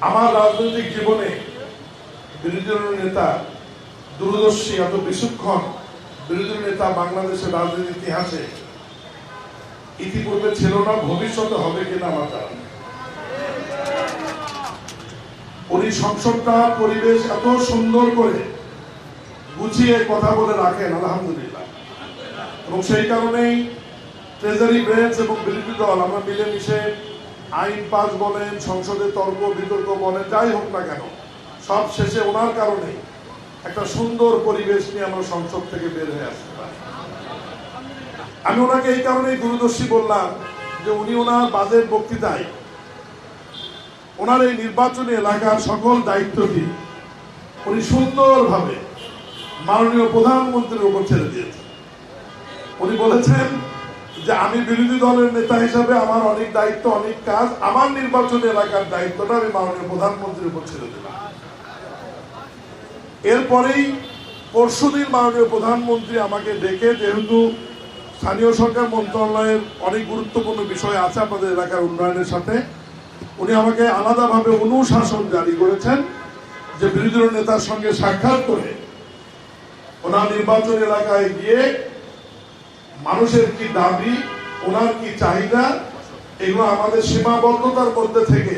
আমার রাজনৈতিক জীবনে বিরোধী দলের নেতা, দূরদর্শী, এত বিচক্ষণ বিরোধী নেতা বাংলাদেশের রাজনীতির ইতিহাসে ইতিপূর্বে ছিল না, ভবিষ্যতে হবে কিনা আমার জানা নেই। উনি সংসদটা পরিবেশ এত সুন্দর করে গুছিয়ে কথা বলে রাখেন, আলহামদুলিল্লাহ। এবং সেই কারণেই ট্রেজারি ব্রাঞ্চ এবং বিরোধী দল আমরা মিলেমিশে আইন পাস বলেন, সংসদে তর্ক বিতর্ক বলেন, যাই হোক না কেন, সব শেষে ওনার কারণে একটা সুন্দর পরিবেশ নিয়ে আমরা সংসদ থেকে বের হয়ে আসতে পারি। আমি ওনাকে এই কারণেই দূরদর্শী বললাম যে উনি ওনার বাজেট বক্তৃতায় ওনার এই নির্বাচনী এলাকার সকল দায়িত্বটি উনি সুন্দরভাবে মাননীয় প্রধানমন্ত্রীর উপর ছেড়ে দিয়েছেন। উনি বলেছেন যে আমি বিরোধী দলের নেতা হিসাবে আমার অনেক দায়িত্ব, অনেক কাজ, আমার নির্বাচনী এলাকার দায়িত্বটা আমি মাননীয় প্রধানমন্ত্রীর উপর ছেড়ে দিলাম। এরপরেই পরশুদিন মাননীয় প্রধানমন্ত্রী আমাকে ডেকে, যেহেতু স্থানীয় সরকার মন্ত্রণালয়ের অনেক গুরুত্বপূর্ণ বিষয় আছে আপনাদের এলাকার উন্নয়নের সাথে, উনি আমাকে আলাদাভাবে অনুশাসন জারি করেছেন যে বিরোধী দলের নেতার সঙ্গে সাক্ষাৎ করে ওনার নির্বাচন এলাকায় গিয়ে মানুষের কি দাবি, ওনার কি চাহিদা, এগুলো আমাদের সীমাবদ্ধতার মধ্যে থেকে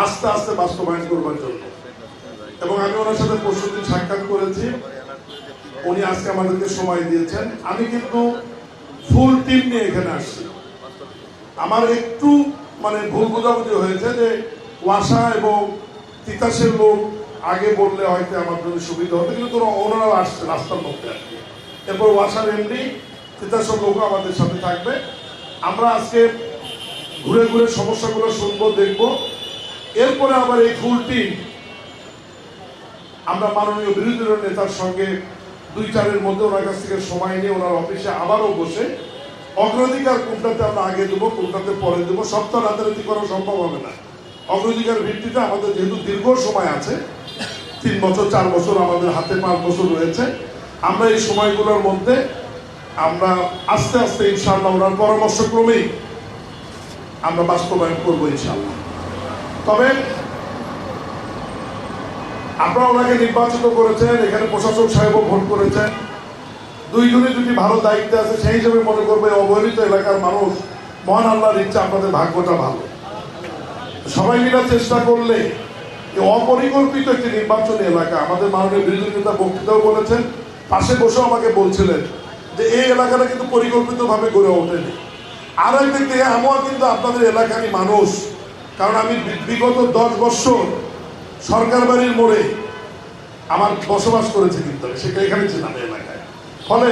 আস্তে আস্তে বাস্তবায়ন করবার জন্য। এবং আমি ওনার সাথে পরশুদিন সাক্ষাৎ করেছি, উনি আজকে আমাদেরকে সময় দিয়েছেন। আমি কিন্তু ফুল টিম নিয়ে এখানে আসছি। আমার একটু ভুল বোঝাবুঝি হয়েছে যে ওয়াসা এবং তিতাসের লোক আগে বললে হয়তো আমার জন্য সুবিধা হতো, কিন্তু ওনারাও আসছে রাস্তার মধ্যে আর কি। এরপর ওয়াসার এমডি, তিতাসের লোকও আমাদের সাথে থাকবে। আমরা আজকে ঘুরে ঘুরে সমস্যাগুলো শুনবো, দেখবো। এরপরে আবার এই ফুল টিম আমরা মাননীয় বিরোধী দলের নেতার সঙ্গে 2-4 মধ্যে ওনার কাছ থেকে সময় নিয়ে ওনার অফিসে আবারও বসে অগ্রাধিকার কোনটাতে আমরা আগে দেবো, কোনটাতে পরে দেবো, সব তো রাতারাতি করা সম্ভব হবে না। অগ্রাধিকার ভিত্তিতে আমাদের যেহেতু দীর্ঘ সময় আছে, 3 বছর 4 বছর আমাদের হাতে, 5 বছর রয়েছে, আমরা এই সময়গুলোর মধ্যে আমরা আস্তে আস্তে ইনশাআল্লাহ ওনার পরামর্শ ক্রমেই আমরা বাস্তবায়ন করবো ইনশাআল্লাহ। তবে আপনারা ওনাকে নির্বাচিত করেছেন, এখানে প্রশাসক সাহেবও ভোট করেছেন, দুইজনই দুটি ভালো দায়িত্বে আছে। সেই হিসেবে মনে করবে অবহেলিত এলাকার মানুষ, মহান আল্লাহর ইচ্ছা আপনাদের ভাগ্যটা ভালো। সবাই মিলে চেষ্টা করলে অপরিকল্পিত একটি নির্বাচনী এলাকা, আমাদের মাননীয় বিরোধী নেতা বক্তৃতাও বলেছেন, পাশে বসেও আমাকে বলছিলেন যে এই এলাকাটা কিন্তু পরিকল্পিতভাবে গড়ে ওঠেনি। আর একদিক থেকে আমিও কিন্তু আপনাদের এলাকারই মানুষ, কারণ আমি বিগত 10 বছর সরকার বাড়ির মোড়ে আমার বসবাস করেছি, কিন্তু সেটা এখানে ছিলাম এলাকায়। ফলে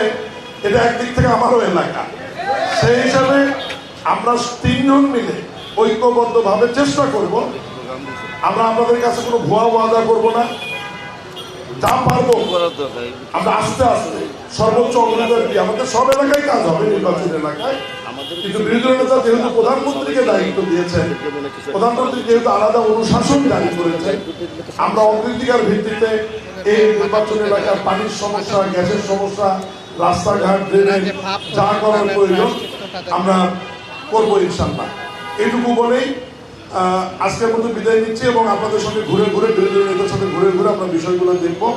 এটা একদিক থেকে আমারও এলাকা। সেই হিসাবে আমরা 3 জন মিলে ঐক্যবদ্ধভাবে চেষ্টা করব। আমরা আপনাদের কাছে কোনো ভুয়া ওয়াদা করব না, যা পারবো আমরা আস্তে আস্তে সর্বোচ্চ অগ্রাধিকার দিয়ে আমাদের সব এলাকায় কাজ হবে, নির্বাচন এলাকায়। কিন্তু বিরোধী নেতা যেহেতু প্রধানমন্ত্রীকে দায়িত্ব দিয়েছেন, প্রধানমন্ত্রী যেহেতু আলাদা অনুশাসন জারি করেছেন, আমরা অগ্রাধিকার ভিত্তিতে এই নির্বাচন এলাকার পানির সমস্যা, গ্যাসের সমস্যা, রাস্তাঘাট, ড্রেনেজ যা করার প্রয়োজন আমরা করবো ইনশাআল্লাহ। এইটুকু বলেই আজকের মতো বিদায় নিচ্ছি এবং আপনাদের সঙ্গে ঘুরে ঘুরে বিরোধী নেতার সাথে ঘুরে ঘুরে আমরা বিষয়গুলো দেখবো।